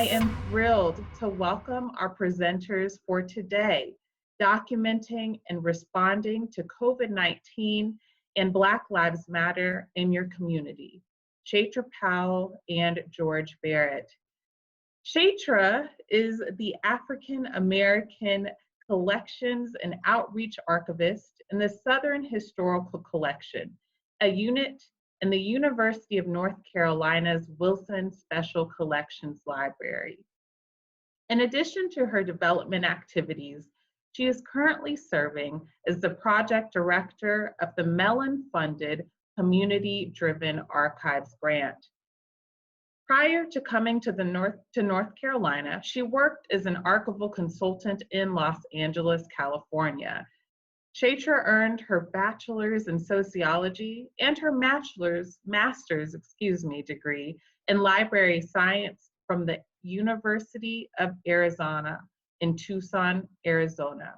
I am thrilled to welcome our presenters for today, documenting and responding to COVID-19 and Black Lives Matter in your community, Chaitra Powell and George Barrett. Chaitra is the African American Collections and Outreach Archivist in the Southern Historical Collection, a unit in the University of North Carolina's Wilson Special Collections Library. In addition to her development activities, she is currently serving as the project director of the Mellon-funded Community-Driven Archives grant. Prior to coming to North Carolina, she worked as an archival consultant in Los Angeles, California. Chaitra earned her bachelor's in sociology and her master's degree in library science from the University of Arizona in Tucson, Arizona.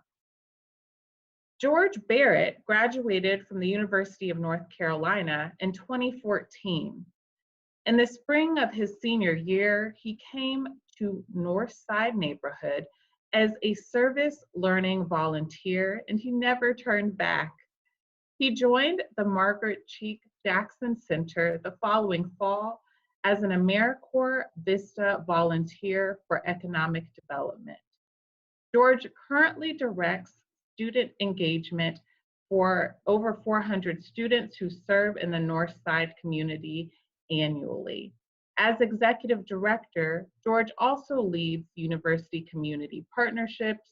George Barrett graduated from the University of North Carolina in 2014. In the spring of his senior year, he came to Northside neighborhood as a service learning volunteer, and he never turned back. He joined the Margaret Cheek Jackson Center the following fall as an AmeriCorps Vista volunteer for economic development. George currently directs student engagement for over 400 students who serve in the Northside community annually. As executive director, George also leads university community partnerships,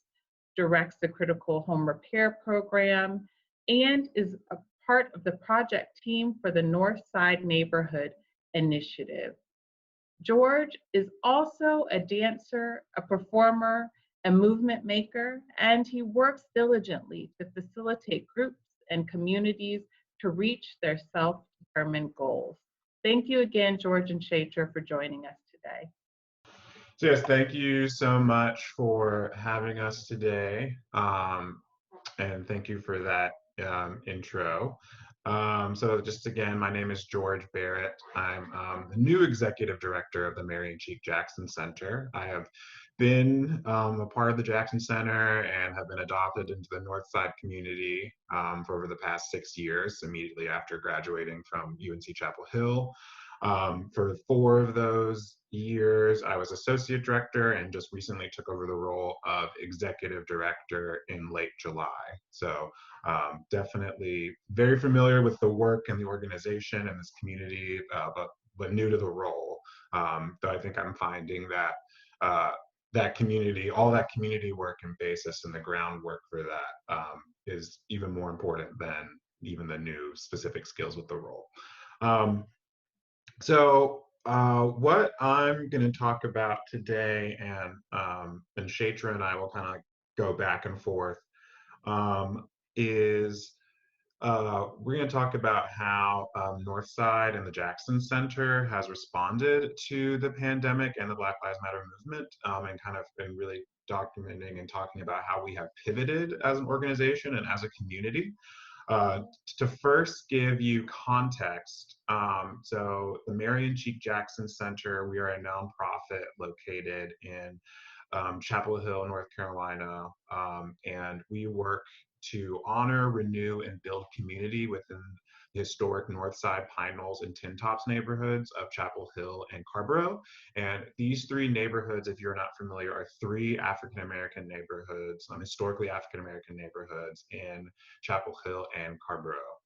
directs the critical home repair program, and is a part of the project team for the Northside Neighborhood Initiative. George is also a dancer, a performer, a movement maker, and he works diligently to facilitate groups and communities to reach their self-determined goals. Thank you again, George and Chaitra, for joining us today. So yes, thank you so much for having us today. And thank you for that intro. So just again, my name is George Barrett. I'm the new executive director of the Marion Cheek Jackson Center. I have been a part of the Jackson Center and have been adopted into the Northside community for over the past 6 years, immediately after graduating from UNC Chapel Hill. For 4 of those years, I was associate director and just recently took over the role of executive director in late July. So definitely very familiar with the work and the organization and this community, but new to the role. Though I think I'm finding that that community, all that community work and basis and the groundwork for that is even more important than even the new specific skills with the role. So what I'm going to talk about today, and Chaitra and I will kind of go back and forth, is we're going to talk about how Northside and the Jackson Center has responded to the pandemic and the Black Lives Matter movement, and kind of been really documenting and talking about how we have pivoted as an organization and as a community. To first give you context, so the Marion Cheek Jackson Center, we are a nonprofit located in Chapel Hill, North Carolina, and we work to honor, renew, and build community within the historic Northside, Pine Knolls, and Tin Tops neighborhoods of Chapel Hill and Carborough. And these 3 neighborhoods, if you're not familiar, are 3 African-American neighborhoods, historically African-American neighborhoods in Chapel Hill and Carborough.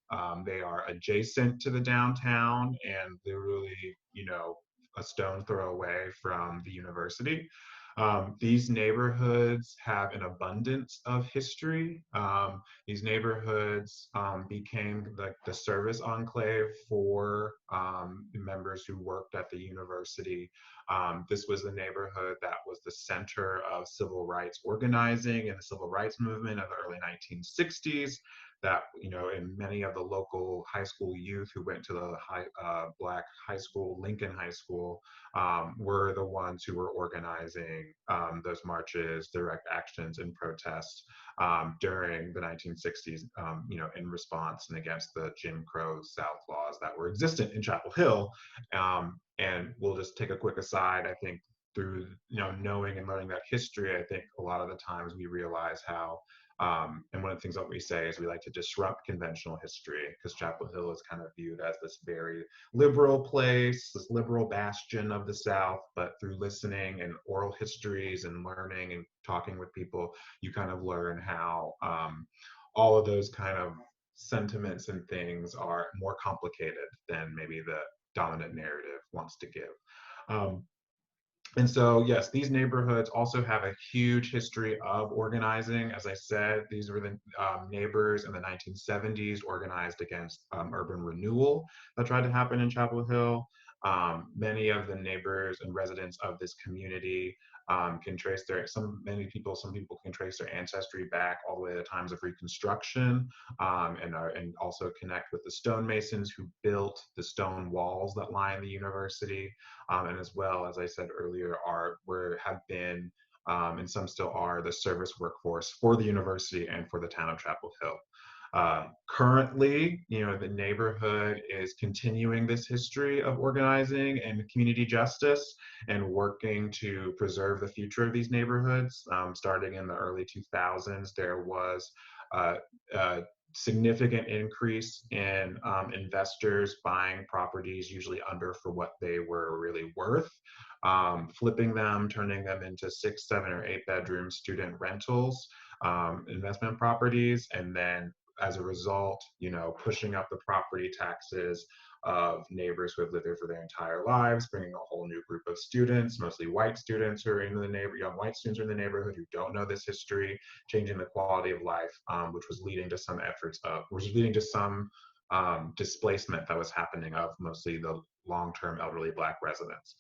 They are adjacent to the downtown and they're really, a stone's throw away from the university. These neighborhoods have an abundance of history. These neighborhoods became the service enclave for members who worked at the university. This was the neighborhood that was the center of civil rights organizing and the civil rights movement of the early 1960s. That, in many of the local high school youth who went to the Black high school, Lincoln High School, were the ones who were organizing those marches, direct actions, and protests during the 1960s, in response and against the Jim Crow South laws that were existent in Chapel Hill. And we'll just take a quick aside. I think through knowing and learning that history, I think a lot of the times we realize how, and one of the things that we say is we like to disrupt conventional history, because Chapel Hill is kind of viewed as this very liberal place, this liberal bastion of the South. But through listening and oral histories and learning and talking with people, you kind of learn how all of those kind of sentiments and things are more complicated than maybe the dominant narrative wants to give. And so, yes, these neighborhoods also have a huge history of organizing. As I said, these were the neighbors in the 1970s organized against urban renewal that tried to happen in Chapel Hill. Many of the neighbors and residents of this community can trace some people can trace their ancestry back all the way to times of Reconstruction, and also connect with the stonemasons who built the stone walls that line the university, and as well, as I said earlier, have been, and some still are, the service workforce for the university and for the town of Chapel Hill. Currently, the neighborhood is continuing this history of organizing and community justice and working to preserve the future of these neighborhoods. Starting in the early 2000s, there was a significant increase in investors buying properties, usually under for what they were really worth, flipping them, turning them into 6, 7, or 8 bedroom student rentals, investment properties, and then as a result, pushing up the property taxes of neighbors who have lived there for their entire lives, bringing a whole new group of students, mostly white students who are in the neighborhood, young white students are in the neighborhood who don't know this history, changing the quality of life, which was leading to some displacement that was happening of mostly the long-term elderly Black residents.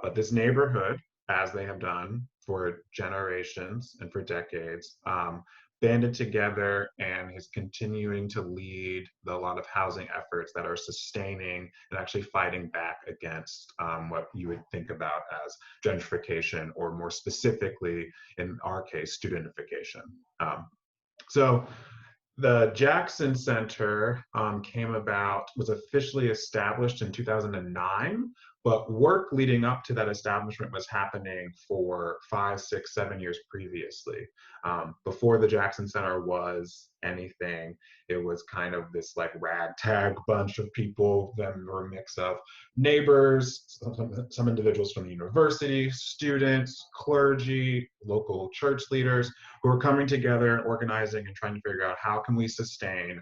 But this neighborhood, as they have done for generations and for decades, banded together and is continuing to lead a lot of housing efforts that are sustaining and actually fighting back against what you would think about as gentrification, or more specifically, in our case, studentification. So the Jackson Center was officially established in 2009, but work leading up to that establishment was happening for 5, 6, 7 years previously. Before the Jackson Center was anything, it was kind of this like ragtag bunch of people. Them were a mix of neighbors, some individuals from the university, students, clergy, local church leaders, who are coming together and organizing and trying to figure out how can we sustain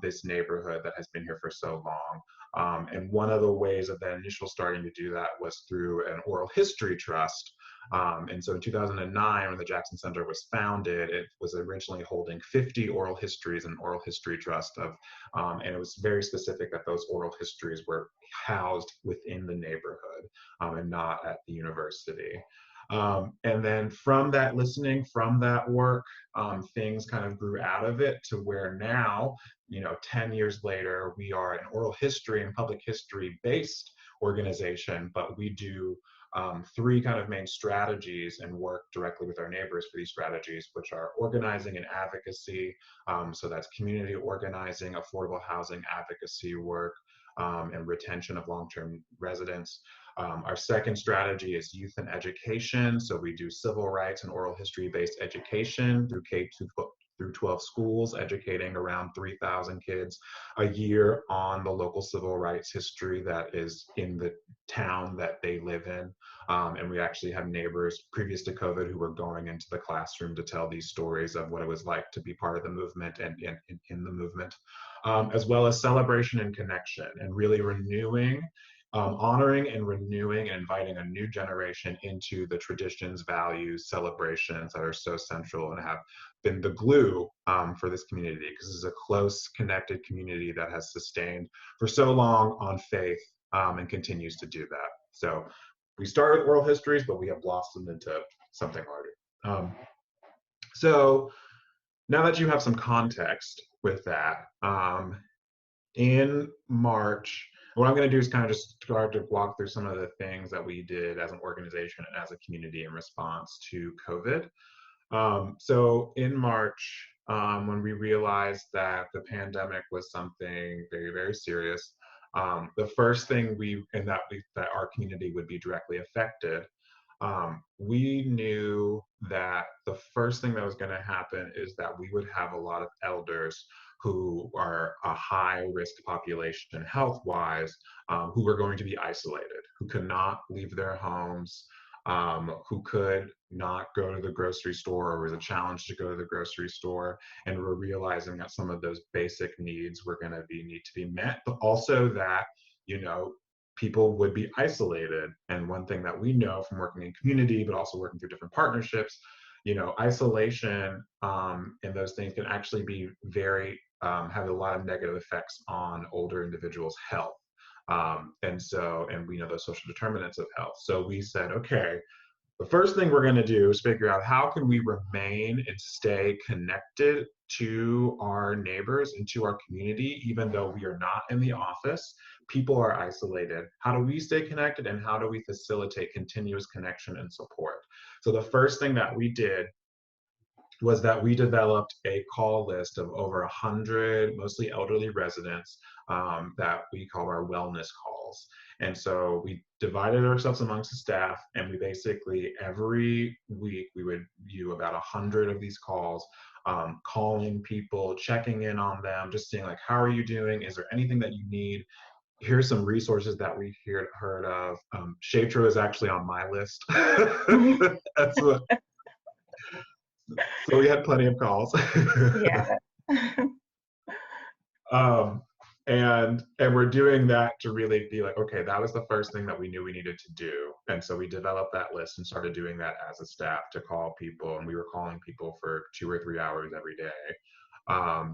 this neighborhood that has been here for so long. And one of the ways of the initial starting to do that was through an oral history trust. And so in 2009, when the Jackson Center was founded, it was originally holding 50 oral histories and oral history trust and it was very specific that those oral histories were housed within the neighborhood and not at the university. And then from that listening, from that work, things kind of grew out of it to where now, 10 years later, we are an oral history and public history based organization, but we do 3 kind of main strategies and work directly with our neighbors for these strategies, which are organizing and advocacy. So that's community organizing, affordable housing advocacy work, and retention of long-term residents. Our second strategy is youth and education. So we do civil rights and oral history-based education through K-12 schools, educating around 3,000 kids a year on the local civil rights history that is in the town that they live in. And we actually have neighbors previous to COVID who were going into the classroom to tell these stories of what it was like to be part of the movement and in the movement, as well as celebration and connection, and really renewing, honoring and renewing and inviting a new generation into the traditions, values, celebrations that are so central and have been the glue for this community, because this is a close, connected community that has sustained for so long on faith and continues to do that. So we started with oral histories, but we have blossomed into something larger. So now that you have some context with that, in March, what I'm going to do is kind of just start to walk through some of the things that we did as an organization and as a community in response to COVID. So in March, when we realized that the pandemic was something very, very serious, the first thing that our community would be directly affected we knew that the first thing that was going to happen is that we would have a lot of elders who are a high risk population health wise, who were going to be isolated, who could not leave their homes, who could not go to the grocery store, or was a challenge to go to the grocery store. And we're realizing that some of those basic needs were going to need to be met, but also that, you know, people would be isolated. And one thing that we know from working in community, but also working through different partnerships, you know, isolation and those things can actually be very, have a lot of negative effects on older individuals' health. And we know those social determinants of health. So we said, okay, the first thing we're going to do is figure out how can we remain and stay connected to our neighbors and to our community, even though we are not in the office. People are isolated. How do we stay connected, and how do we facilitate continuous connection and support? So the first thing that we did was that we developed a call list of over 100, mostly elderly residents, that we call our wellness calls. And so we divided ourselves amongst the staff, and we basically every week we would view about 100 of these calls, calling people, checking in on them, just seeing like, how are you doing? Is there anything that you need? Here's some resources that we heard of. Chaitra is actually on my list. That's what. So we had plenty of calls. Yeah. And we're doing that to really be like, okay, that was the first thing that we knew we needed to do. And so we developed that list and started doing that as a staff to call people. And we were calling people for 2 or 3 hours every day,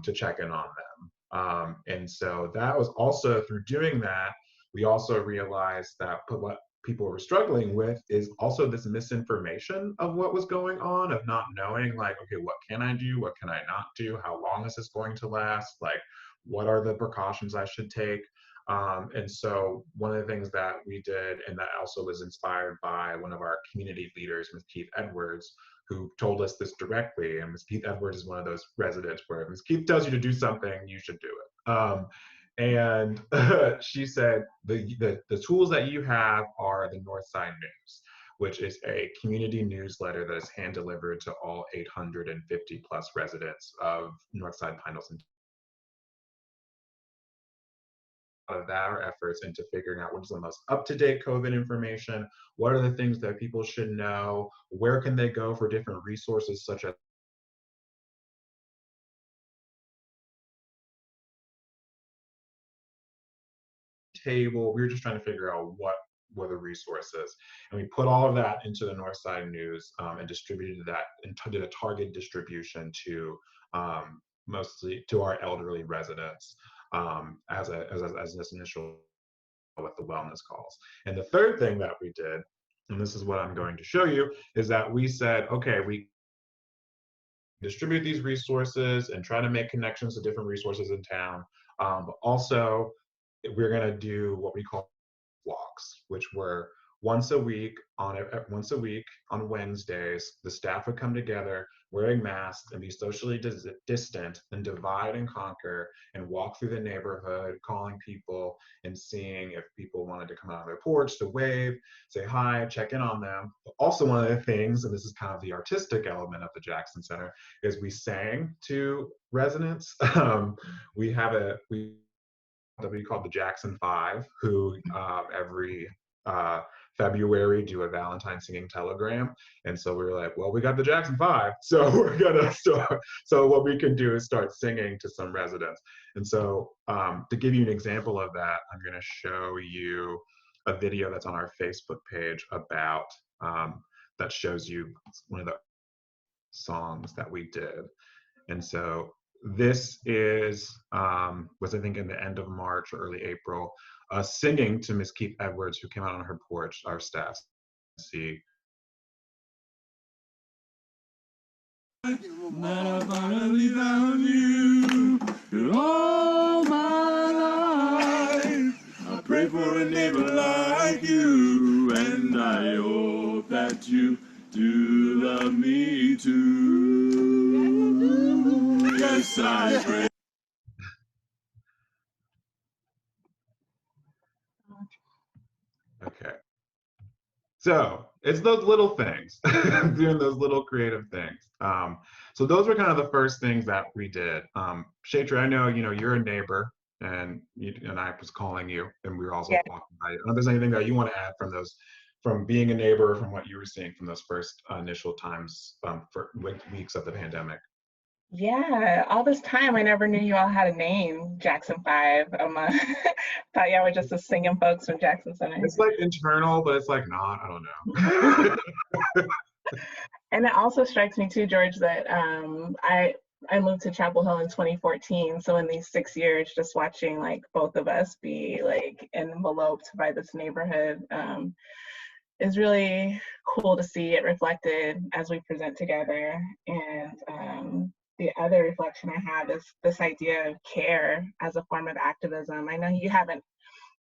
to check in on them. And so that was also, through doing that, we also realized that what people were struggling with is also this misinformation of what was going on, of not knowing like, okay, what can I do? What can I not do? How long is this going to last? Like, what are the precautions I should take? And so one of the things that we did, and that also was inspired by one of our community leaders, Ms. Keith Edwards, who told us this directly. And Ms. Keith Edwards is one of those residents where Ms. Keith tells you to do something, you should do it. And she said, the tools that you have are the Northside News, which is a community newsletter that is hand delivered to all 850 plus residents of Northside Pinellas. Of that, our efforts into figuring out what is the most up-to-date COVID information, what are the things that people should know, where can they go for different resources such as table. We were just trying to figure out what were the resources, and we put all of that into the Northside News, and distributed that and did a target distribution to mostly to our elderly residents, as this initial with the wellness calls. And the third thing that we did, and this is what I'm going to show you, is that we said, okay, we distribute these resources and try to make connections to different resources in town, but also we're going to do what we call walks, which were once a week on Wednesdays. The staff would come together wearing masks and be socially distant, and divide and conquer and walk through the neighborhood, calling people and seeing if people wanted to come out on their porch to wave, say hi, check in on them. But also one of the things, and this is kind of the artistic element of the Jackson Center, is we sang to residents. We have that we call the Jackson Five, who every February do a Valentine singing telegram. And so we were like, well, we got the Jackson Five, so we're gonna start. So what we can do is start singing to some residents. And so to give you an example of that, I'm gonna show you a video that's on our Facebook page about, that shows you one of the songs that we did. And so this is, was I think in the end of March or early April, singing to Miss Keith Edwards, who came out on her porch, our staff. See. That I finally found you. You're all my life. I pray for a neighbor like you, and I hope that you do love me too. Yes, I pray. Okay. So It's those little things, doing those little creative things. So those were kind of the first things that we did. Chaitra, I know, you're a neighbor, and and I was calling you, and we were also Yeah. walking by you. I don't know if there's anything that you want to add from being a neighbor, from what you were seeing from those first initial times, for weeks of the pandemic. Yeah, all this time I never knew you all had a name, Jackson 5. Thought y'all were just the singing folks from Jackson Center. It's like internal, but it's like not. I don't know. And it also strikes me too, George, that I moved to Chapel Hill in 2014. So in these 6 years, just watching like both of us be like enveloped by this neighborhood is really cool to see it reflected as we present together. And the other reflection I have is this idea of care as a form of activism. I know you haven't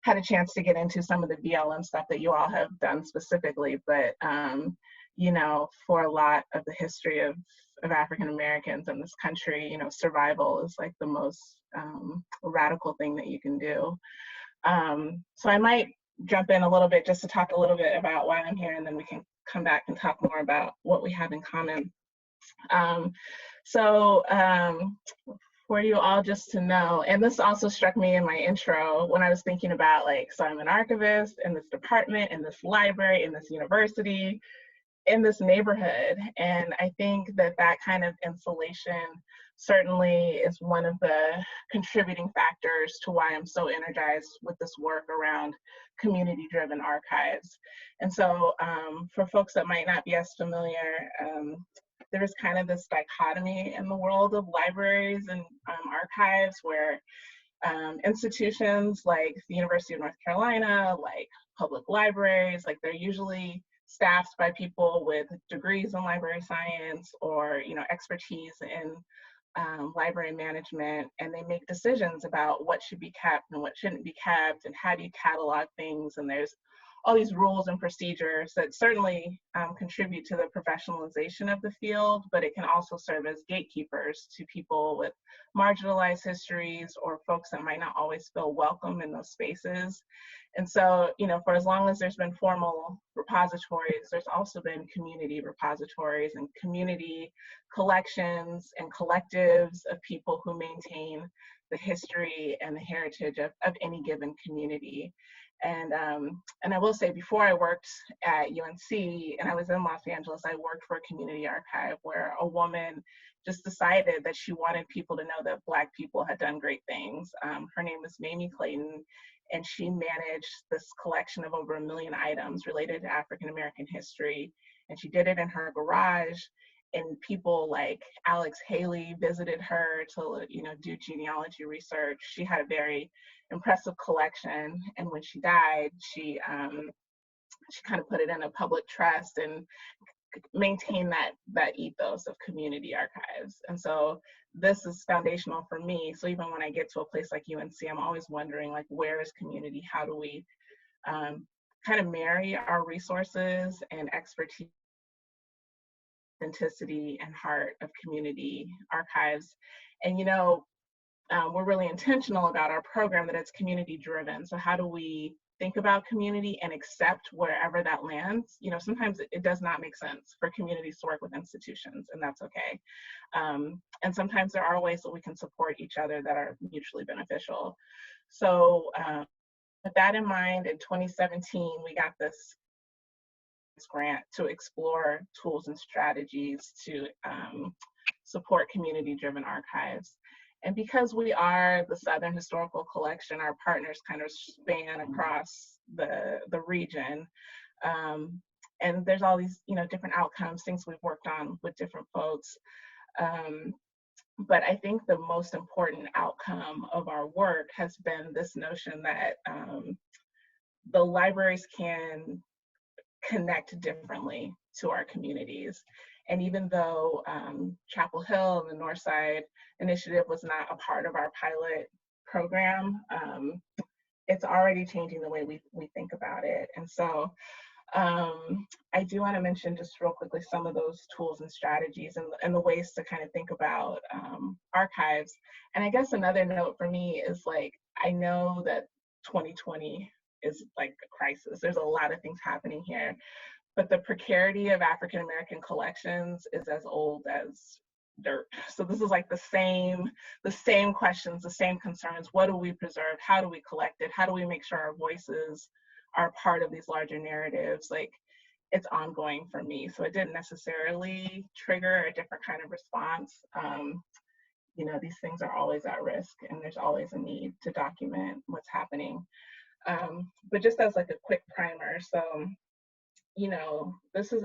had a chance to get into some of the BLM stuff that you all have done specifically, but for a lot of the history of African Americans in this country, survival is like the most radical thing that you can do. So I might jump in a little bit just to talk a little bit about why I'm here, and then we can come back and talk more about what we have in common. For you all just to know, and this also struck me in my intro when I was thinking about so I'm an archivist in this department, in this library, in this university, in this neighborhood. And I think that kind of insulation certainly is one of the contributing factors to why I'm so energized with this work around community-driven archives. And so for folks that might not be as familiar, there is kind of this dichotomy in the world of libraries and archives where institutions like the University of North Carolina, like public libraries, they're usually staffed by people with degrees in library science or expertise in library management, and they make decisions about what should be kept and what shouldn't be kept and how do you catalog things. And there's all these rules and procedures that certainly contribute to the professionalization of the field, but it can also serve as gatekeepers to people with marginalized histories or folks that might not always feel welcome in those spaces. And so, for as long as there's been formal repositories, there's also been community repositories and community collections and collectives of people who maintain the history and the heritage of any given community. And I will say, before I worked at UNC and I was in Los Angeles, I worked for a community archive where a woman just decided that she wanted people to know that Black people had done great things. Her name was Mamie Clayton, and she managed this collection of over 1 million items related to African American history. And she did it in her garage. And people like Alex Haley visited her to, do genealogy research. She had a very impressive collection. And when she died, she kind of put it in a public trust and maintained that ethos of community archives. And so this is foundational for me. So even when I get to a place like UNC, I'm always wondering, where is community? How do we kind of marry our resources and expertise, authenticity and heart of community archives? And we're really intentional about our program that it's community driven. So how do we think about community and accept wherever that lands? Sometimes it does not make sense for communities to work with institutions, and that's okay. And sometimes there are ways that we can support each other that are mutually beneficial. So with that in mind, in 2017, we got this grant to explore tools and strategies to support community-driven archives. And because we are the Southern Historical Collection, our partners kind of span across the region. And there's all these, different outcomes, things we've worked on with different folks. But I think the most important outcome of our work has been this notion that the libraries can connect differently to our communities. And even though Chapel Hill and the Northside Initiative was not a part of our pilot program, it's already changing the way we think about it. And so I do want to mention just real quickly some of those tools and strategies and the ways to kind of think about archives. And I guess another note for me is I know that 2020 is a crisis. There's a lot of things happening here. but the precarity of African American collections is as old as dirt. So this is like the same questions, the same concerns. What do we preserve? How do we collect it? How do we make sure our voices are part of these larger narratives? Like, it's ongoing for me. So it didn't necessarily trigger a different kind of response. You know, these things are always at risk, and there's always a need to document what's happening. But just as like a quick primer, so, you know, this is,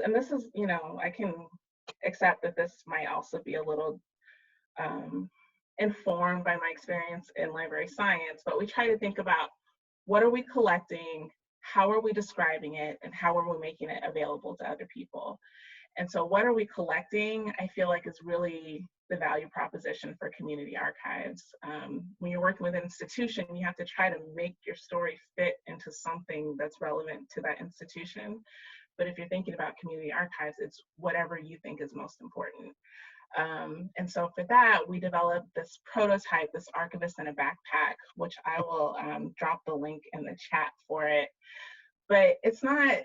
you know, I can accept that this might also be a little informed by my experience in library science, but we try to think about what are we collecting, how are we describing it, and how are we making it available to other people? And so what are we collecting, I feel like, is really the value proposition for community archives. When you're working with an institution, you have to try to make your story fit into something that's relevant to that institution. But if you're thinking about community archives, it's whatever you think is most important. And so for that, we developed this prototype, this Archivist in a Backpack, which I will drop the link in the chat for it. But it's not,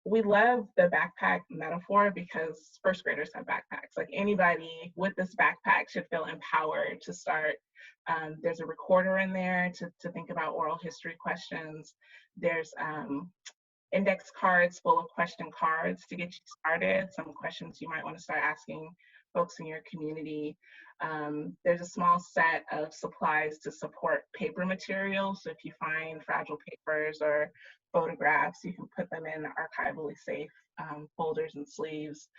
we love the backpack metaphor because first graders have backpacks. Like, anybody with this backpack should feel empowered to start. There's a recorder in there to think about oral history questions. There's index cards full of question cards to get you started, some questions you might want to start asking folks in your community. There's a small set of supplies to support paper materials. So if you find fragile papers or photographs, you can put them in archivally safe folders and sleeves.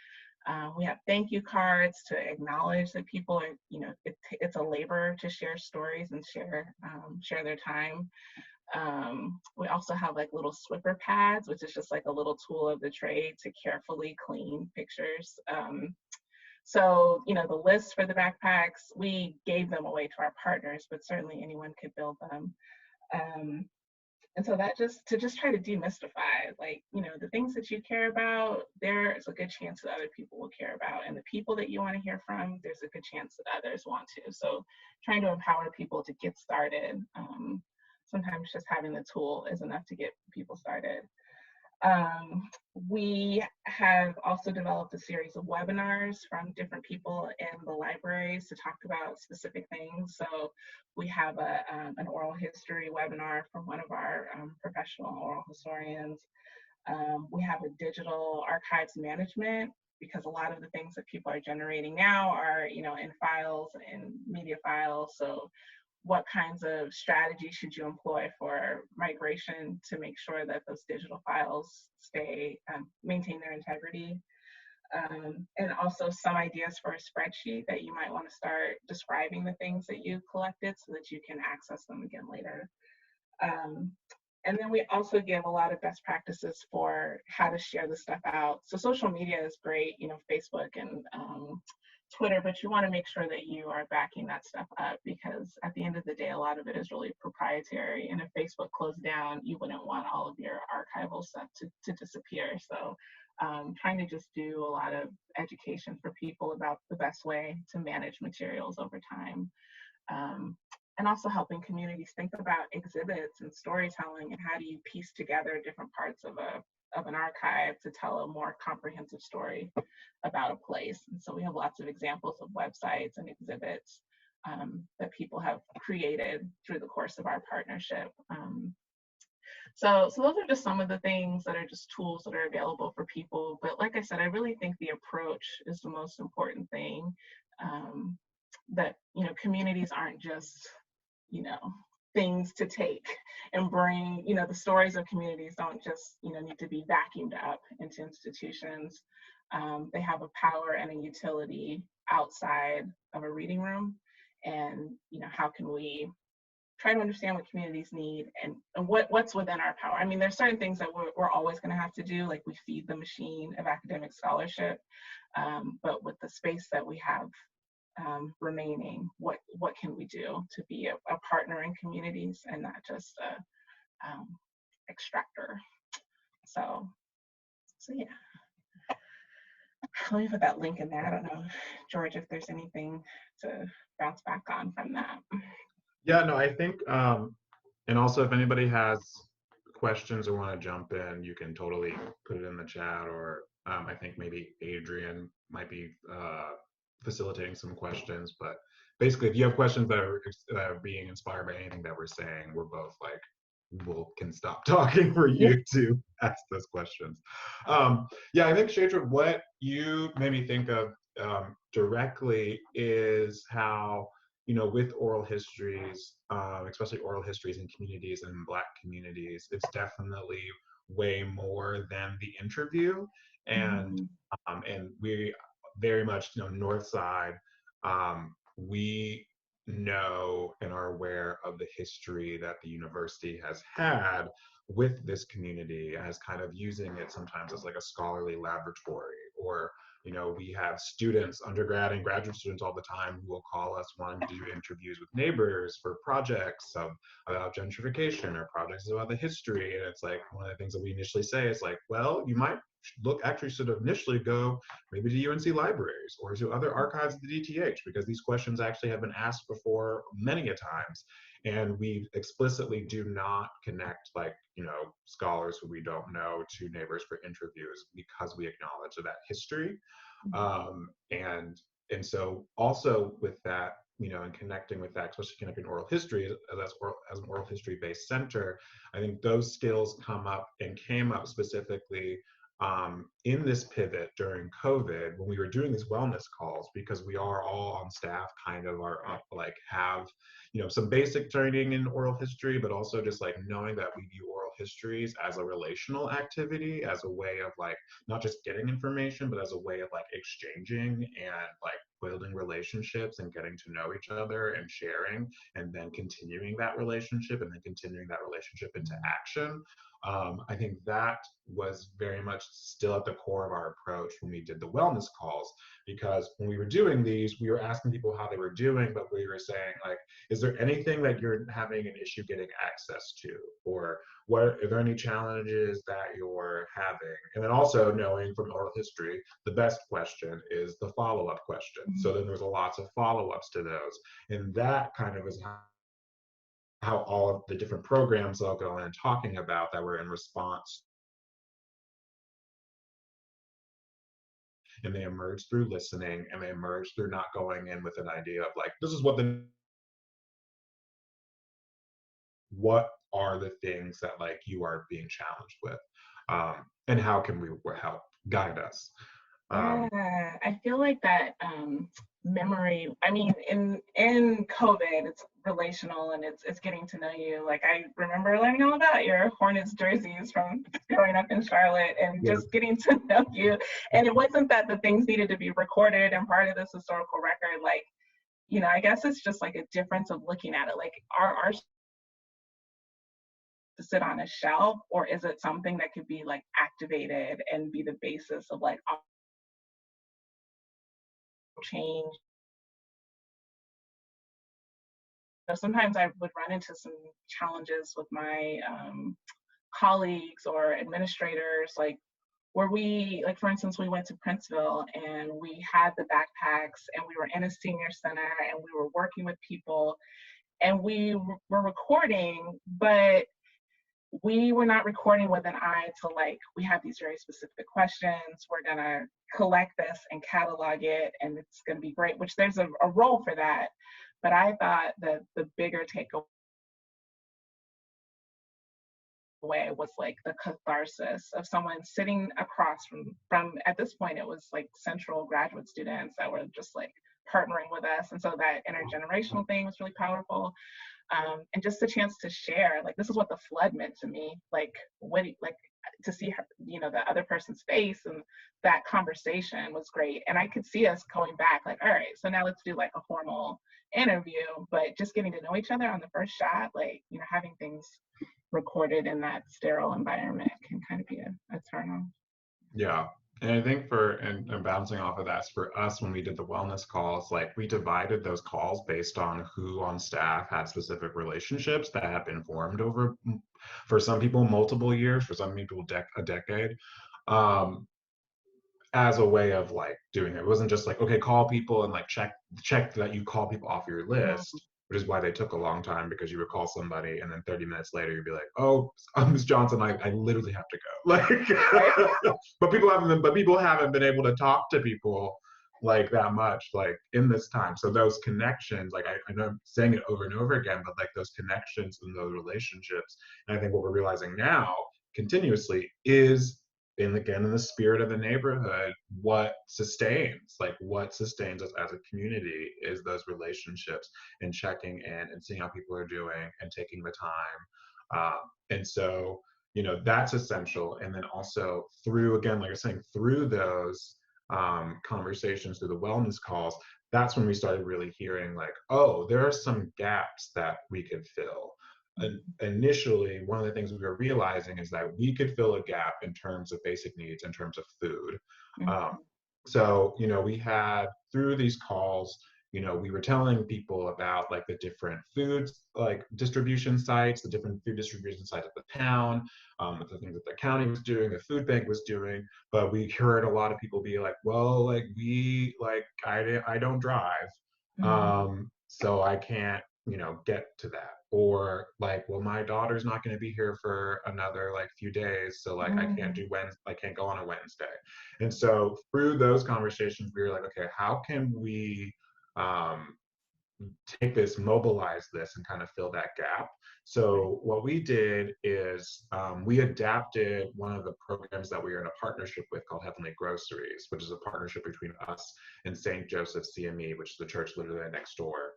We have thank you cards to acknowledge that people are, you know, it's a labor to share stories and share their time. We also have like little Swiffer pads, which is just like a little tool of the trade to carefully clean pictures. So, you know, the list for the backpacks, we gave them away to our partners, but certainly anyone could build them. And so that just try to demystify, like, you know, the things that you care about, there's a good chance that other people will care about. And the people that you want to hear from, there's a good chance that others want to. So trying to empower people to get started. Sometimes just having the tool is enough to get people started. We have also developed a series of webinars from different people in the libraries to talk about specific things. So we have an oral history webinar from one of our professional oral historians. We have a digital archives management, because a lot of the things that people are generating now are, you know, in files and media files. So what kinds of strategies should you employ for migration to make sure that those digital files stay, maintain their integrity? And also some ideas for a spreadsheet that you might want to start describing the things that you collected so that you can access them again later. And then we also give a lot of best practices for how to share the stuff out. So social media is great, you know, Facebook and Twitter, but you want to make sure that you are backing that stuff up, because at the end of the day, a lot of it is really proprietary. And if Facebook closed down, you wouldn't want all of your archival stuff to disappear. So trying to just do a lot of education for people about the best way to manage materials over time. And also helping communities think about exhibits and storytelling, and how do you piece together different parts of an archive to tell a more comprehensive story about a place. And so we have lots of examples of websites and exhibits that people have created through the course of our partnership. So those are just some of the things that are just tools that are available for people. But like I said, I really think the approach is the most important thing. That, you know, communities aren't just, you know, things to take and bring. You know, the stories of communities don't just, you know, need to be vacuumed up into institutions. They have a power and a utility outside of a reading room. And, you know, how can we try to understand what communities need and what's within our power? I mean, there's certain things that we're always going to have to do, like we feed the machine of academic scholarship, but with the space that we have remaining, what can we do to be a partner in communities and not just a extractor? So yeah. Let me put that link in there. I don't know, George, if there's anything to bounce back on from that. Yeah, no, I think, and also if anybody has questions or want to jump in, you can totally put it in the chat, or I think maybe Adrian might be facilitating some questions. But basically, if you have questions that are being inspired by anything that we're saying, we're both like, can stop talking for you to ask those questions. Yeah, I think, Chaitra, what you made me think of directly is how, you know, with oral histories, especially oral histories in communities and Black communities, it's definitely way more than the interview. And and we very much, you know, North Side, we know and are aware of the history that the university has had with this community, as kind of using it sometimes as like a scholarly laboratory. Or, you know, we have students, undergrad and graduate students all the time, who will call us wanting to do interviews with neighbors for projects about gentrification or projects about the history. And it's like, one of the things that we initially say is like, well, you might actually should initially go maybe to UNC libraries or to other archives of the DTH, because these questions actually have been asked before many a times. And we explicitly do not connect, like, you know, scholars who we don't know to neighbors for interviews, because we acknowledge that history. And so also with that, you know, and connecting with that, especially connecting oral history as an oral history based center, I think those skills came up specifically in this pivot during COVID, when we were doing these wellness calls, because we are all on staff kind of like have, you know, some basic training in oral history, but also just like knowing that we view oral histories as a relational activity, as a way of like not just getting information, but as a way of like exchanging and like building relationships and getting to know each other and sharing, and then continuing that relationship into action. I think that was very much still at the core of our approach when we did the wellness calls, because when we were doing these, we were asking people how they were doing, but we were saying like, is there anything that you're having an issue getting access to? Or are there any challenges that you're having? And then also knowing from oral history, the best question is the follow-up question. So then there's lots of follow-ups to those. And that kind of is how all of the different programs I'll go in talking about that were in response. And they emerge through listening, and they emerge through not going in with an idea of like, this is what are the things that like you are being challenged with, and how can we help guide us. Yeah, I feel like that memory, I mean, in COVID, it's relational and it's getting to know you. Like, I remember learning all about your Hornets jerseys from growing up in Charlotte, and just getting to know you. And it wasn't that the things needed to be recorded and part of this historical record. Like, you know, I guess it's just like a difference of looking at it. Like, are to sit on a shelf, or is it something that could be like activated and be the basis of like change? So sometimes I would run into some challenges with my colleagues or administrators, like where we, like for instance, we went to Princeville and we had the backpacks and we were in a senior center and we were working with people and we were recording, but we were not recording with an eye to like, we have these very specific questions, we're gonna collect this and catalog it and it's gonna be great, which there's a role for that. But I thought that the bigger takeaway was like the catharsis of someone sitting across from at this point, it was like Central graduate students that were just like partnering with us. And so that intergenerational thing was really powerful. And just a chance to share, like, this is what the flood meant to me. Like, what, like, to see her, you know, the other person's face, and that conversation was great. And I could see us going back, like, all right, so now let's do like a formal interview, but just getting to know each other on the first shot, like, you know, having things recorded in that sterile environment can kind of be a turn on. Yeah. And I think and bouncing off of that, for us, when we did the wellness calls, like we divided those calls based on who on staff had specific relationships that have been formed over, for some people, multiple years, for some people, a decade, as a way of like doing it. It wasn't just like, okay, call people and like check that you call people off your list. which is why they took a long time, because you would call somebody and then 30 minutes later you'd be like, oh, Ms. Johnson, I literally have to go. Like, but people haven't been able to talk to people like that much, like in this time. So those connections, like I know I'm saying it over and over again, but like those connections and those relationships, and I think what we're realizing now continuously is, and again, in the spirit of the neighborhood, what sustains us as a community is those relationships and checking in and seeing how people are doing and taking the time. And so, you know, that's essential. And then also through, again, like you're saying, through those conversations, through the wellness calls, that's when we started really hearing like, oh, there are some gaps that we could fill. And initially, one of the things we were realizing is that we could fill a gap in terms of basic needs, in terms of food. So, you know, we had, through these calls, you know, we were telling people about like the different foods, like distribution sites, the different food distribution sites of the town, the things that the county was doing, the food bank was doing. But we heard a lot of people be like, well, like I don't drive, so I can't, you know, get to that. Or like, well, my daughter's not going to be here for another like few days, so like I can't do Wednesday, I can't go on a Wednesday. And so through those conversations, we were like, okay, how can we take this, mobilize this, and kind of fill that gap? So what we did is we adapted one of the programs that we are in a partnership with called Heavenly Groceries, which is a partnership between us and St. Joseph CME, which is the church literally right next door.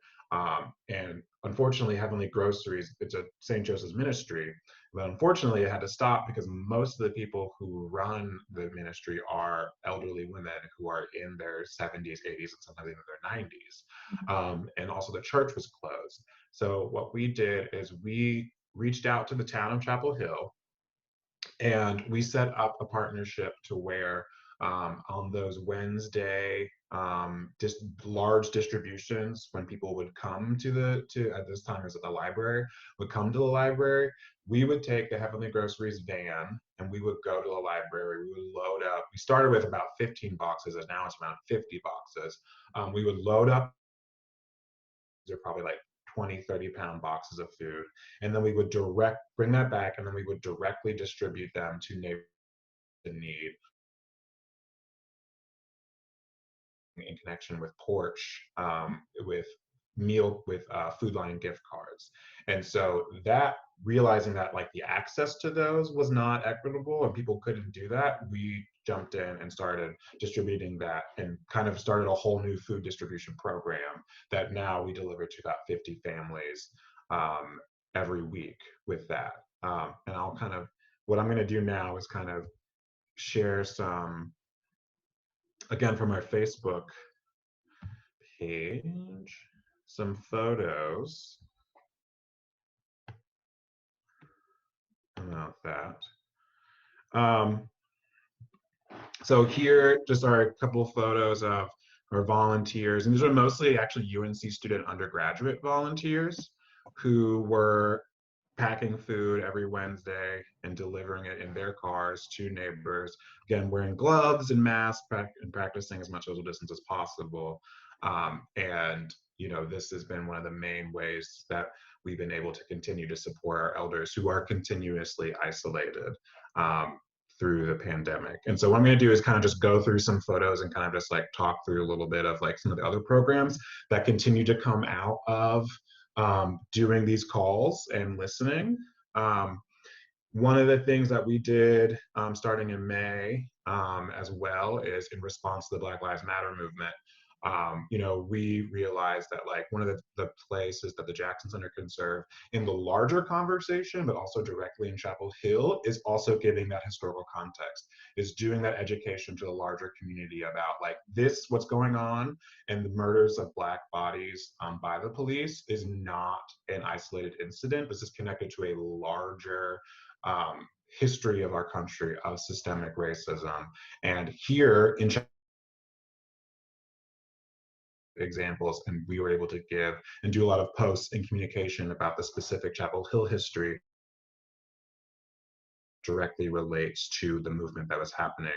And unfortunately, Heavenly Groceries, it's a St. Joseph's ministry, but unfortunately it had to stop because most of the people who run the ministry are elderly women who are in their 70s, 80s, and sometimes even their 90s. And also the church was closed. So what we did is we reached out to the town of Chapel Hill, and we set up a partnership to where on those Wednesday just large distributions, when people would come to at this time it was at the library, would come to the library, we would take the Heavenly Groceries van and we would go to the library. We would load up. We started with about 15 boxes, and now it's around 50 boxes. We would load up. They're probably like 20-30 pound boxes of food, and then we would bring that back, and then we would directly distribute them to neighbors in need, in connection with Porch, with Food Line gift cards. And so that, realizing that like the access to those was not equitable and people couldn't do that, we jumped in and started distributing that, and kind of started a whole new food distribution program that now we deliver to about 50 families every week with that. And I'll kind of, what I'm going to do now is kind of share some, again, from our Facebook page, some photos about that. So here just are a couple of photos of our volunteers, and these are mostly actually UNC student undergraduate volunteers who were packing food every Wednesday and delivering it in their cars to neighbors, again, wearing gloves and masks and practicing as much social distance as possible. And, you know, this has been one of the main ways that we've been able to continue to support our elders who are continuously isolated through the pandemic. And so what I'm going to do is kind of just go through some photos and kind of just like talk through a little bit of like some of the other programs that continue to come out of doing these calls and listening. One of the things that we did starting in May as well is in response to the Black Lives Matter movement. You know, we realized that like one of the places that the Jackson Center can serve in the larger conversation, but also directly in Chapel Hill, is also giving that historical context, is doing that education to the larger community about like this, what's going on, and the murders of Black bodies by the police is not an isolated incident. This is connected to a larger history of our country of systemic racism. And here in examples, and we were able to give and do a lot of posts and communication about the specific Chapel Hill history directly relates to the movement that was happening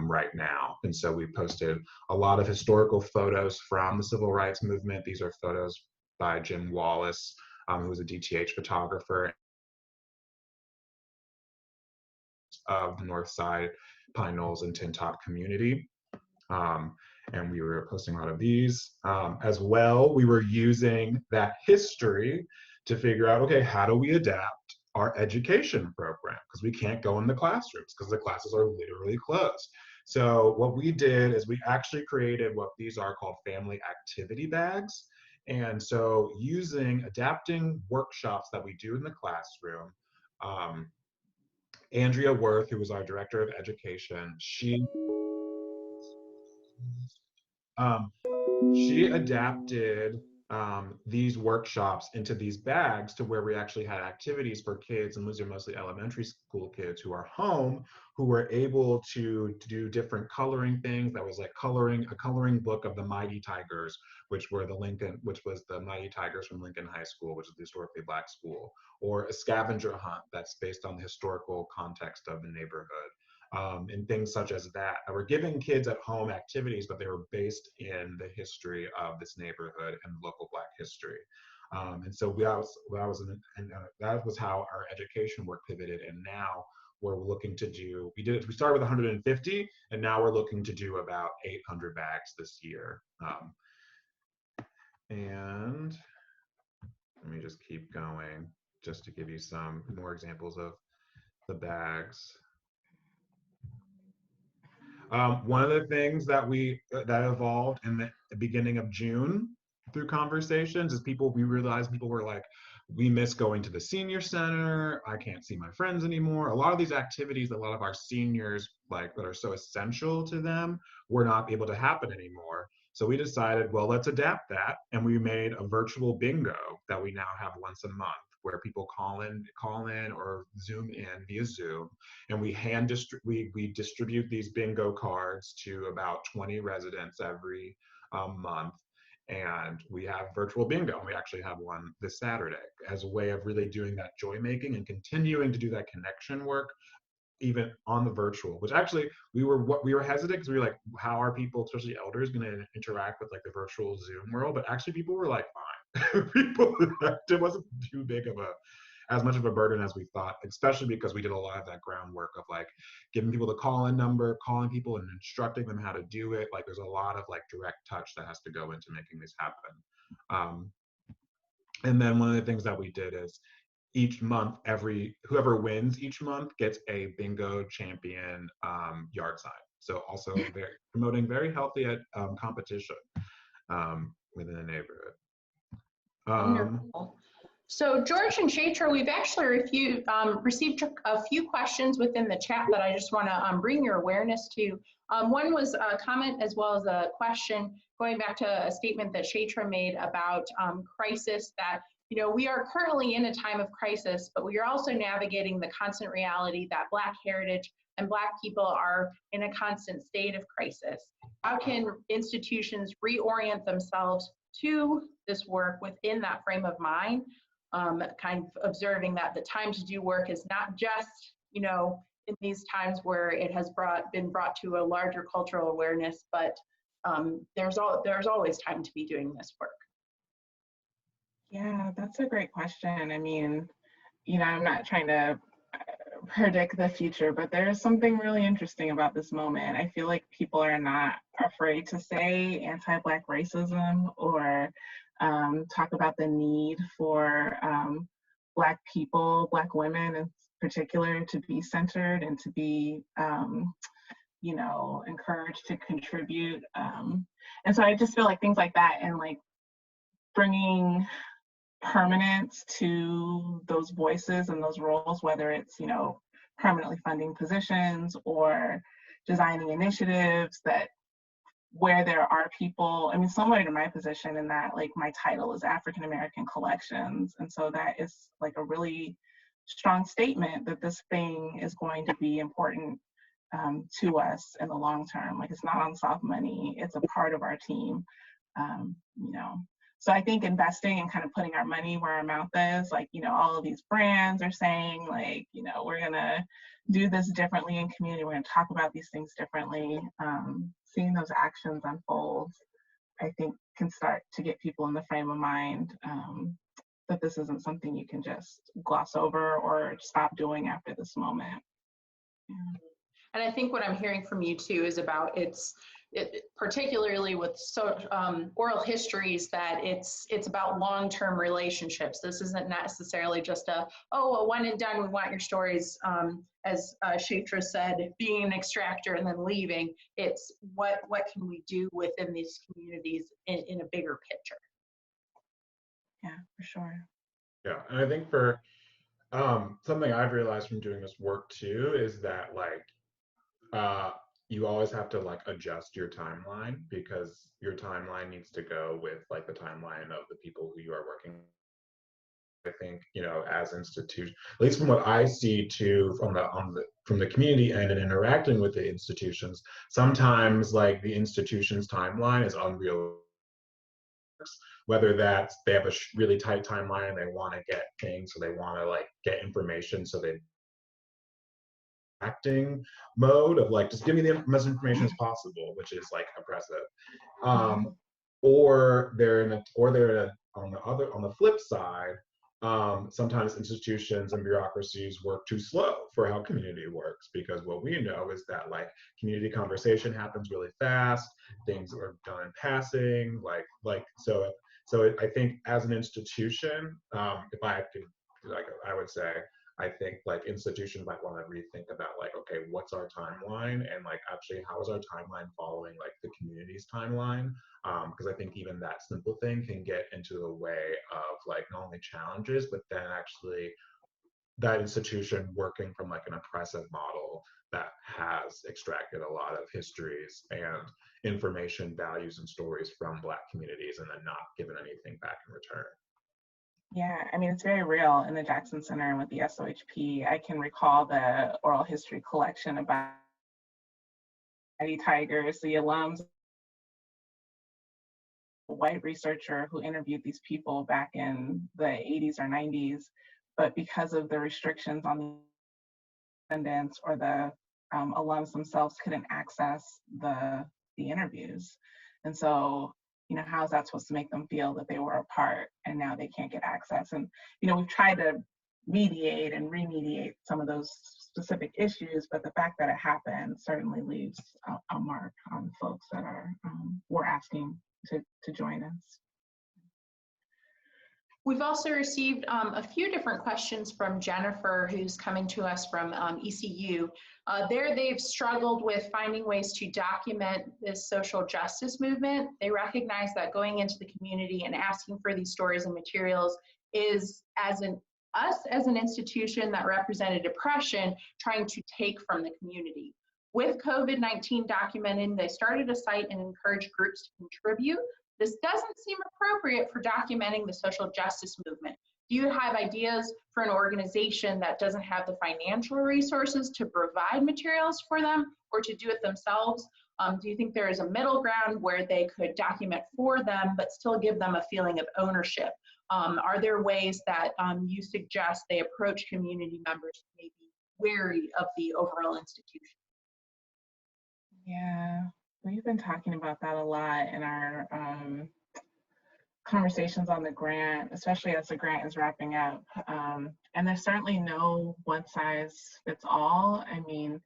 right now. And so we posted a lot of historical photos from the civil rights movement. These are photos by Jim Wallace, who was a DTH photographer of the North Side, Pine Knolls, and Tin Top community. And we were posting a lot of these. As well, we were using that history to figure out, okay, how do we adapt our education program? Because we can't go in the classrooms because the classes are literally closed. So what we did is we actually created what these are called family activity bags. And so adapting workshops that we do in the classroom, Andrea Worth, who was our director of education, she adapted these workshops into these bags to where we actually had activities for kids, and these are mostly elementary school kids who are home, who were able to do different coloring things. That was like a coloring book of the Mighty Tigers, which was the Mighty Tigers from Lincoln High School, which is the historically Black school, or a scavenger hunt that's based on the historical context of the neighborhood. And things such as that. We're giving kids at home activities, but they were based in the history of this neighborhood and local Black history. And so that was how our education work pivoted. And now we're looking to do, we started with 150, and now we're looking to do about 800 bags this year. And let me just keep going just to give you some more examples of the bags. One of the things that evolved in the beginning of June through conversations is we realized people were like, we miss going to the senior center. I can't see my friends anymore. A lot of these activities, a lot of our seniors that are so essential to them, were not able to happen anymore. So we decided, well, let's adapt that. And we made a virtual bingo that we now have once a month, where people call in or Zoom in via Zoom, and we distribute these bingo cards to about 20 residents every month, and we have virtual bingo. And we actually have one this Saturday as a way of really doing that joy making and continuing to do that connection work even on the virtual, which actually we were hesitant because we were like, how are people, especially elders, going to interact with like the virtual Zoom world? But actually people were like, fine. It wasn't too big of as much of a burden as we thought, especially because we did a lot of that groundwork of like giving people the call-in number, calling people and instructing them how to do it. Like there's a lot of like direct touch that has to go into making this happen. And then one of the things that we did is each month, whoever wins each month gets a bingo champion yard sign. So also promoting very healthy competition within the neighborhood. Wonderful. So George and Chaitra, we've actually received a few questions within the chat that I just want to bring your awareness to. One was a comment as well as a question going back to a statement that Chaitra made about crisis, that we are currently in a time of crisis, but we are also navigating the constant reality that Black heritage and Black people are in a constant state of crisis. How can institutions reorient themselves to this work within that frame of mind? Kind of observing that the time to do work is not just, in these times where it has been brought to a larger cultural awareness, but there's always time to be doing this work. Yeah, that's a great question. I mean, I'm not trying to predict the future, but there's something really interesting about this moment. I feel like people are not afraid to say anti-Black racism or talk about the need for Black people, Black women in particular, to be centered and to be, encouraged to contribute. And so I just feel like things like that and like bringing permanence to those voices and those roles, whether it's, permanently funding positions or designing initiatives that where there are people, similar to my position in that like my title is African American Collections. And so that is like a really strong statement that this thing is going to be important to us in the long term. Like it's not on soft money, it's a part of our team, So I think investing and kind of putting our money where our mouth is, like, all of these brands are saying like, we're gonna do this differently in community, we're gonna talk about these things differently, seeing those actions unfold I think can start to get people in the frame of mind that this isn't something you can just gloss over or stop doing after this moment. Yeah. And I think what I'm hearing from you too is about particularly with oral histories, that it's about long-term relationships. This isn't necessarily just a one and done, we want your stories, as Chaitra said, being an extractor and then leaving. It's what can we do within these communities in a bigger picture. Yeah, for sure. Yeah, and I think for something I've realized from doing this work too is that you always have to adjust your timeline, because your timeline needs to go with the timeline of the people who you are working with. I think, as institutions, at least from what I see too from the community and in interacting with the institutions, sometimes the institution's timeline is unreal. Whether that's they have a really tight timeline and they want to get things, so they want to get information, so they acting mode of just give me the as much information as possible, which is oppressive. Or they're on the flip side, sometimes institutions and bureaucracies work too slow for how community works, because what we know is that community conversation happens really fast, things are done in passing, so I think as an institution, if I could, I would say, I think institutions might want to rethink about okay, what's our timeline, and actually how is our timeline following the community's timeline, because I think even that simple thing can get into the way of not only challenges, but then actually that institution working from an oppressive model that has extracted a lot of histories and information, values, and stories from Black communities, and then not given anything back in return. Yeah, I mean, it's very real in the Jackson Center and with the SOHP. I can recall the oral history collection about tigers, the alums, a white researcher who interviewed these people back in the 80s or 90s, but because of the restrictions on the attendance, or the alums themselves couldn't access the interviews. And so, how is that supposed to make them feel that they were a part and now they can't get access? And, we've tried to mediate and remediate some of those specific issues, but the fact that it happened certainly leaves a mark on folks that were asking to join us. We've also received a few different questions from Jennifer, who's coming to us from ECU. They've struggled with finding ways to document this social justice movement. They recognize that going into the community and asking for these stories and materials is, as an institution that represented oppression, trying to take from the community. With COVID-19 documenting, they started a site and encouraged groups to contribute. This doesn't seem appropriate for documenting the social justice movement. Do you have ideas for an organization that doesn't have the financial resources to provide materials for them, or to do it themselves? Do you think there is a middle ground where they could document for them but still give them a feeling of ownership? Are there ways that you suggest they approach community members maybe wary of the overall institution? Yeah, we've been talking about that a lot in our conversations on the grant, especially as the grant is wrapping up. And there's certainly no one size fits all. I mean,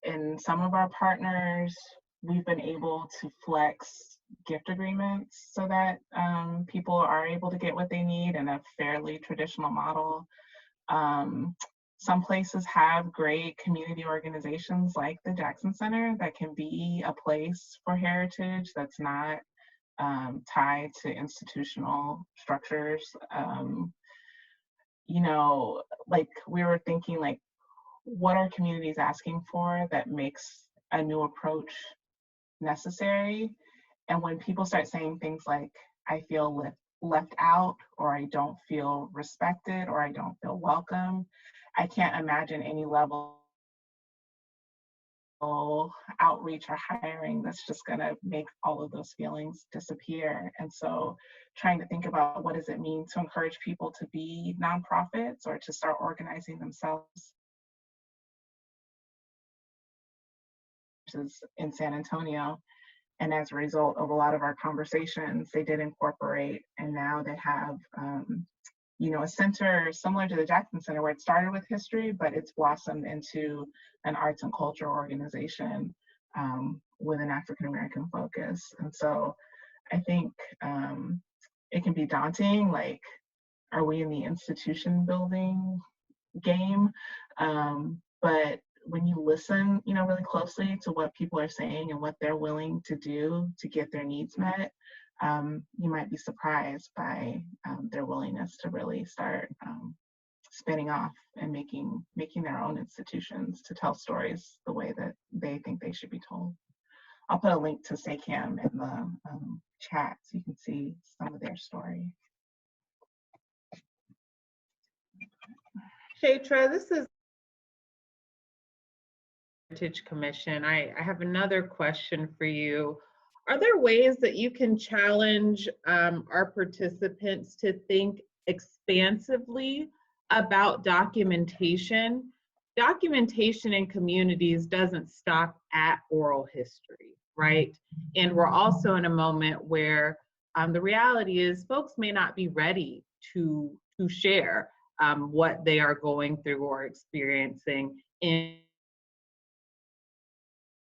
in some of our partners, we've been able to flex gift agreements so that people are able to get what they need in a fairly traditional model. Some places have great community organizations like the Jackson Center that can be a place for heritage that's not tied to institutional structures. We were thinking what are communities asking for that makes a new approach necessary? And when people start saying things like, I feel left out, or I don't feel respected, or I don't feel welcome, I can't imagine any level of outreach or hiring that's just going to make all of those feelings disappear. And so trying to think about what does it mean to encourage people to be nonprofits or to start organizing themselves. In San Antonio. And as a result of a lot of our conversations, they did incorporate, and now they have, you know, a center similar to the Jackson Center, where it started with history, but it's blossomed into an arts and culture organization with an African American focus. And so I think it can be daunting, like, are we in the institution building game? But when you listen, you know, really closely to what people are saying and what they're willing to do to get their needs met, you might be surprised by their willingness to really start spinning off and making their own institutions to tell stories the way that they think they should be told. I'll put a link to SACAM in the chat so you can see some of their story. Chaitra, this is Heritage Commission. I have another question for you. Are there ways that you can challenge our participants to think expansively about documentation? Documentation in communities doesn't stop at oral history, right? And we're also in a moment where the reality is folks may not be ready to share what they are going through or experiencing in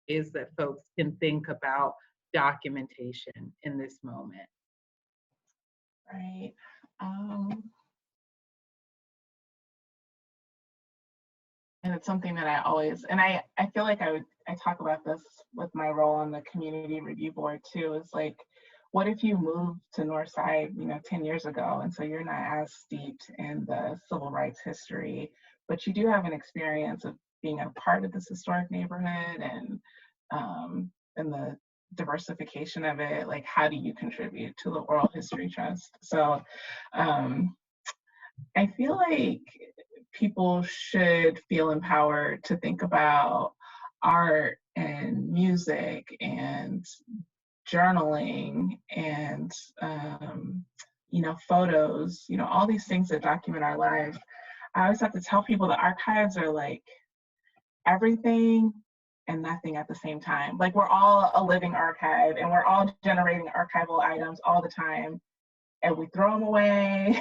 ways that folks can think about documentation in this moment. Right. And it's something that I always, and I feel like I talk about this with my role on the community review board too, is like, what if you moved to Northside, you know, 10 years ago, and so you're not as steeped in the civil rights history, but you do have an experience of being a part of this historic neighborhood and the diversification of it. Like, how do you contribute to the Oral History Trust? So I feel like people should feel empowered to think about art and music and journaling and you know, photos, you know, all these things that document our lives. I always have to tell people the archives are like everything and nothing at the same time. Like, we're all a living archive and we're all generating archival items all the time, and we throw them away,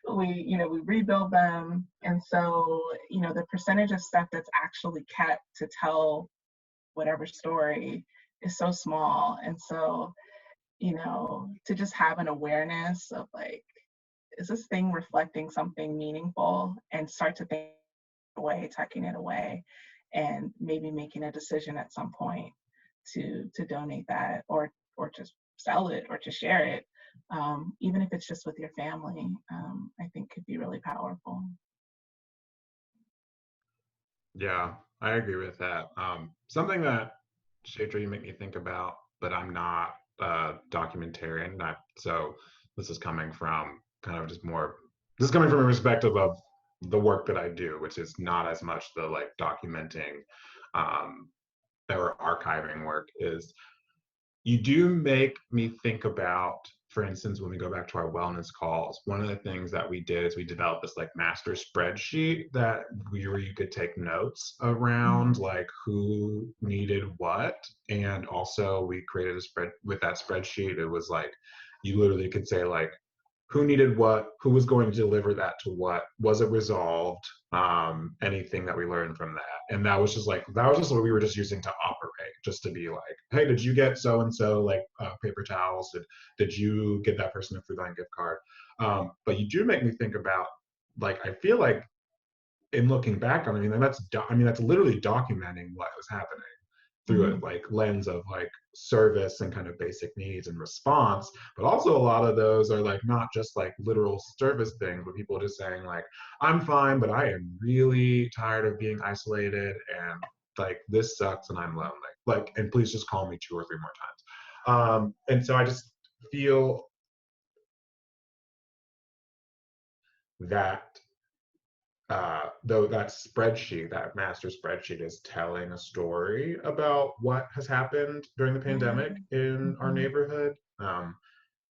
we rebuild them. And so, you know, the percentage of stuff that's actually kept to tell whatever story is so small. And so, you know, to just have an awareness of like, is this thing reflecting something meaningful, and start to think away, tucking it away, and maybe making a decision at some point to donate that, or to sell it, or to share it, even if it's just with your family, I think could be really powerful. Yeah, I agree with that. Something that, Chaitra, you make me think about, but I'm not a documentarian, so this is coming from kind of just more, this is coming from a perspective of the work that I do, which is not as much the like documenting or archiving work. Is you do make me think about, for instance, when we go back to our wellness calls, one of the things that we did is we developed this like master spreadsheet where you could take notes around like who needed what. And also we created a spread with that spreadsheet. It was like, you literally could say like, who needed what, who was going to deliver that to what, was it resolved, anything that we learned from that. And that was just what we were just using to operate, just to be like, hey, did you get so-and-so like paper towels? Did you get that person a Food Line gift card? But you do make me think about, like, I feel like in looking back on it, that's literally documenting what was happening through a like lens of like service and kind of basic needs and response. But also a lot of those are like not just like literal service things, but people just saying like, I'm fine, but I am really tired of being isolated, and like this sucks and I'm lonely, like, and please just call me 2 or 3 more times. And so I just feel that though that spreadsheet, that master spreadsheet, is telling a story about what has happened during the pandemic in our neighborhood. And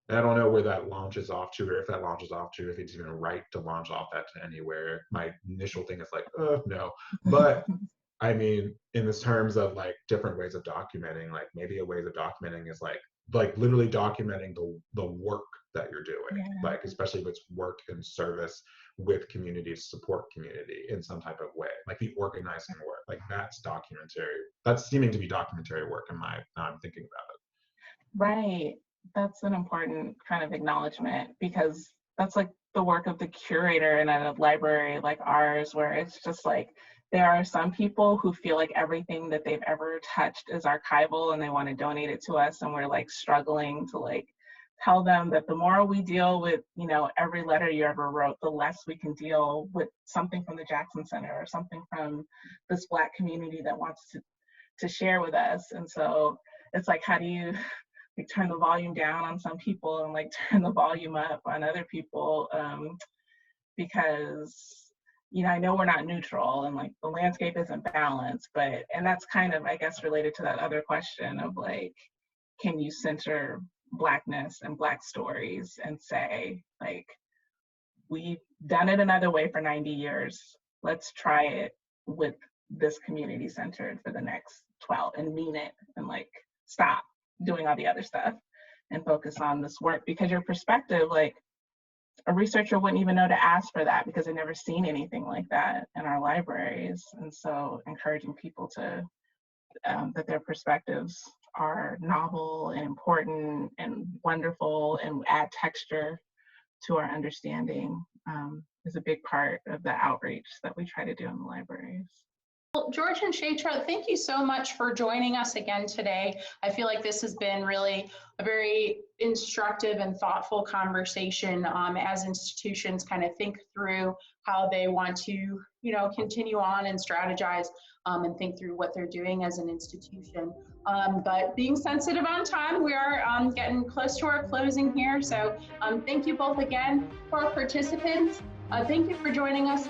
I don't know where that launches off to, or if that launches off to, if it's even right to launch off that to anywhere. My initial thing is like, no. But I mean, in the terms of like different ways of documenting, like maybe a way of documenting is like literally documenting the work that you're doing, like especially if it's work in service with communities, support community in some type of way, like the organizing work, like that's documentary. That's seeming to be documentary work in my, now I'm thinking about it. Right. That's an important kind of acknowledgement, because that's like the work of the curator in a library like ours, where it's just like, there are some people who feel like everything that they've ever touched is archival and they want to donate it to us. And we're like struggling to like tell them that the more we deal with, you know, every letter you ever wrote, the less we can deal with something from the Jackson Center or something from this Black community that wants to share with us. And so it's like, how do you like turn the volume down on some people and like turn the volume up on other people? Because, you know, I know we're not neutral and like the landscape isn't balanced, but, and that's kind of, I guess, related to that other question of like, can you center Blackness and Black stories and say, like, we've done it another way for 90 years. Let's try it with this community centered for the next 12 and mean it, and like stop doing all the other stuff and focus on this work, because your perspective, like a researcher wouldn't even know to ask for that because they've never seen anything like that in our libraries. And so encouraging people to, that their perspectives are novel and important and wonderful and add texture to our understanding is a big part of the outreach that we try to do in the libraries. Well, George and Chaitra, thank you so much for joining us again today. I feel like this has been really a very instructive and thoughtful conversation as institutions kind of think through how they want to, you know, continue on and strategize and think through what they're doing as an institution. But being sensitive on time, we are getting close to our closing here. So thank you both again. For our participants, thank you for joining us.